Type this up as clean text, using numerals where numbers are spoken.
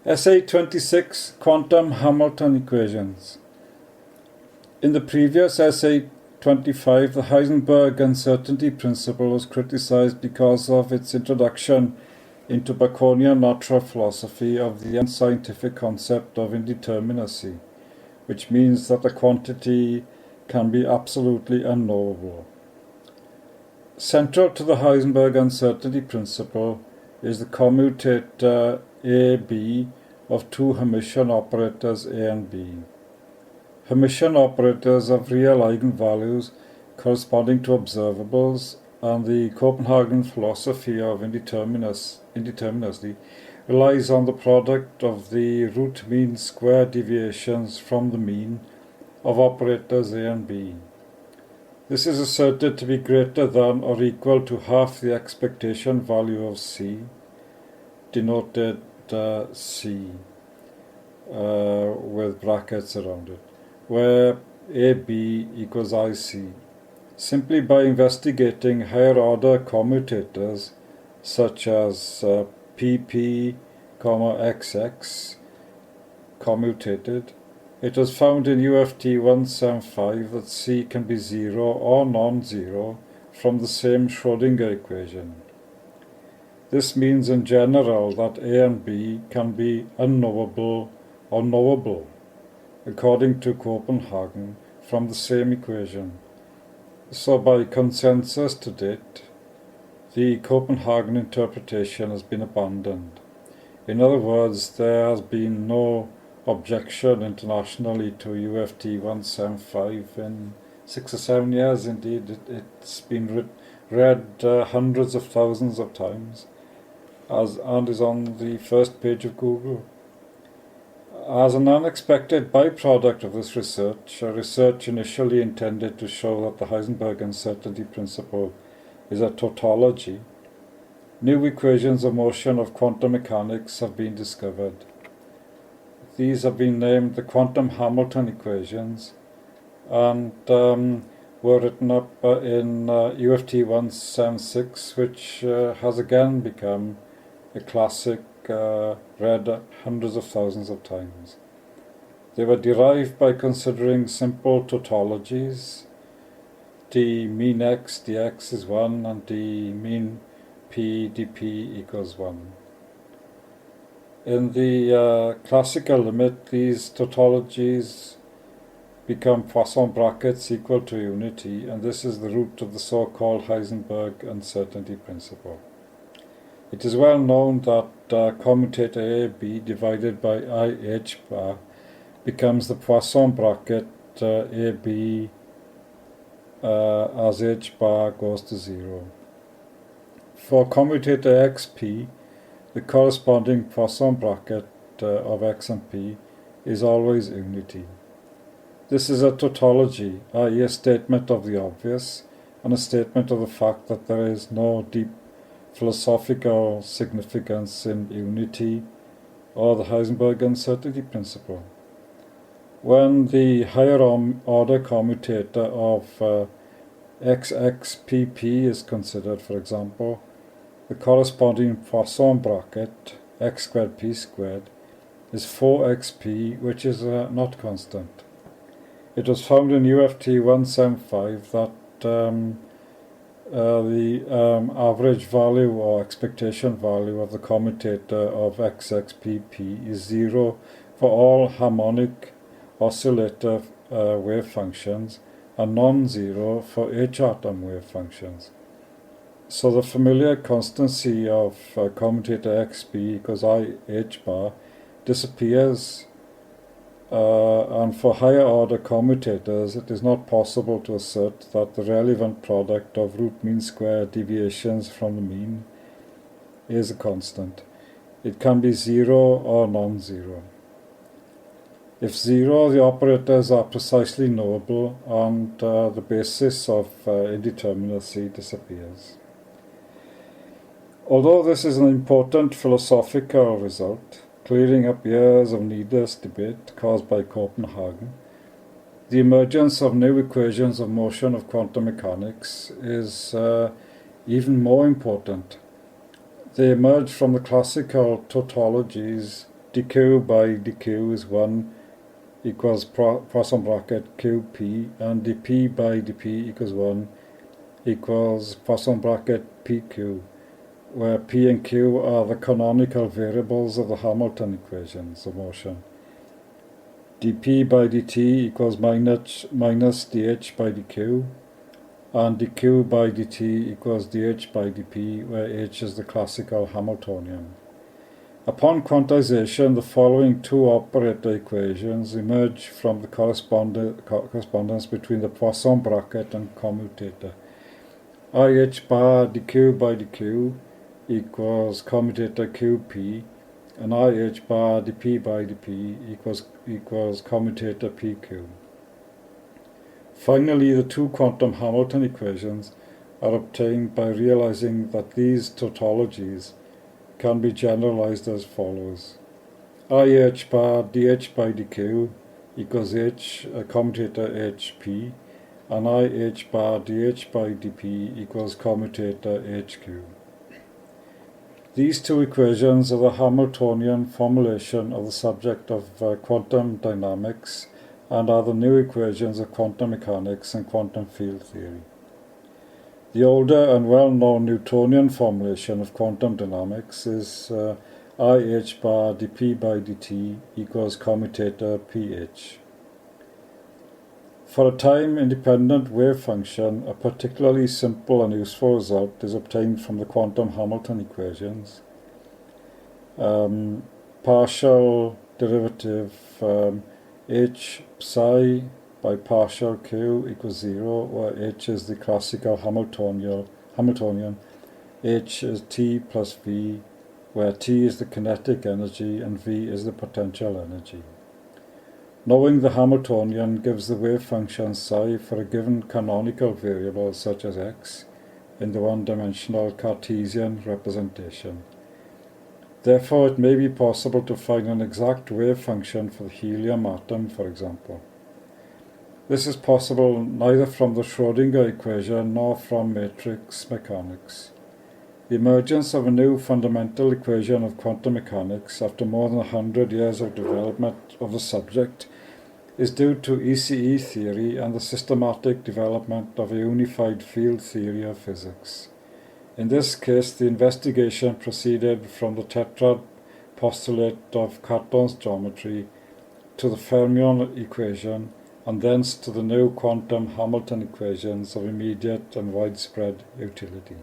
Essay 26, Quantum Hamilton Equations. In the previous essay 25, the Heisenberg uncertainty principle was criticized because of its introduction into Baconian natural philosophy of the unscientific concept of indeterminacy, which means that a quantity can be absolutely unknowable. Central to the Heisenberg uncertainty principle is the commutator AB of two Hermitian operators A and B. Hermitian operators have real eigenvalues corresponding to observables, and the Copenhagen philosophy of indeterminacy relies on the product of the root mean square deviations from the mean of operators A and B. This is asserted to be greater than or equal to half the expectation value of C, denoted C with brackets around it, where AB equals IC. Simply by investigating higher order commutators such as PP, XX commutated, it was found in UFT 175 that C can be zero or non-zero from the same Schrödinger equation. This means in general that A and B can be unknowable or knowable, according to Copenhagen, from the same equation. So by consensus to date, the Copenhagen interpretation has been abandoned. In other words, there has been no objection internationally to UFT 175 in 6 or 7 years. Indeed, it's been read hundreds of thousands of times, and is on the first page of Google. As an unexpected byproduct of this research initially intended to show that the Heisenberg uncertainty principle is a tautology, new equations of motion of quantum mechanics have been discovered. These have been named the quantum Hamilton equations, and were written up in UFT 176, which has again become a classic read hundreds of thousands of times. They were derived by considering simple tautologies. D mean x dx is 1 and d mean p dp equals 1. In the classical limit, these tautologies become Poisson brackets equal to unity, and this is the root of the so-called Heisenberg uncertainty principle. It is well known that commutator AB divided by IH bar becomes the Poisson bracket AB as H bar goes to 0. For commutator XP, the corresponding Poisson bracket of X and P is always unity. This is a tautology, i.e. a statement of the obvious, and a statement of the fact that there is no deep philosophical significance in unity or the Heisenberg uncertainty principle. When the higher order commutator of XXPP is considered, for example, the corresponding Poisson bracket, x squared p squared, is 4xp, which is not constant. It was found in UFT 175 that the average value or expectation value of the commutator of XXPP is 0 for all harmonic oscillator wave functions and non-zero for H-atom wave functions. So the familiar constancy of commutator XP equals IH bar disappears, and for higher order commutators it is not possible to assert that the relevant product of root mean square deviations from the mean is a constant. It can be 0 or non-zero. If 0, the operators are precisely knowable, and the basis of indeterminacy disappears. Although this is an important philosophical result, clearing up years of needless debate caused by Copenhagen, the emergence of new equations of motion of quantum mechanics is even more important. They emerge from the classical tautologies dq by dq is 1 equals Poisson bracket qp, and dp by dp equals 1 equals Poisson bracket pq, where p and q are the canonical variables of the Hamilton equations of motion. dp by dt equals minus dh by dq, and dq by dt equals dh by dp, where h is the classical Hamiltonian. Upon quantization, the following two operator equations emerge from the correspondence between the Poisson bracket and commutator. IH bar dq by dq equals commutator qp, and IH bar dp by dp equals commutator pq. Finally, the two quantum Hamilton equations are obtained by realizing that these tautologies can be generalized as follows. IH bar dh by dq equals h commutator hp, and IH bar dh by dp equals commutator hq. These two equations are the Hamiltonian formulation of the subject of quantum dynamics and are the new equations of quantum mechanics and quantum field theory. The older and well-known Newtonian formulation of quantum dynamics is IH bar dp by dt equals commutator ph. For a time-independent wave function, a particularly simple and useful result is obtained from the quantum Hamilton equations. Partial derivative h psi by partial q equals 0, where h is the classical Hamiltonian, h is t plus v, where t is the kinetic energy and v is the potential energy. Knowing the Hamiltonian gives the wave function psi for a given canonical variable such as x in the one-dimensional Cartesian representation. Therefore, it may be possible to find an exact wave function for the helium atom, for example. This is possible neither from the Schrödinger equation nor from matrix mechanics. The emergence of a new fundamental equation of quantum mechanics after more than 100 years of development of the subject is due to ECE theory and the systematic development of a unified field theory of physics. In this case, the investigation proceeded from the tetrad postulate of Cartan's geometry to the fermion equation, and thence to the new quantum Hamilton equations of immediate and widespread utility.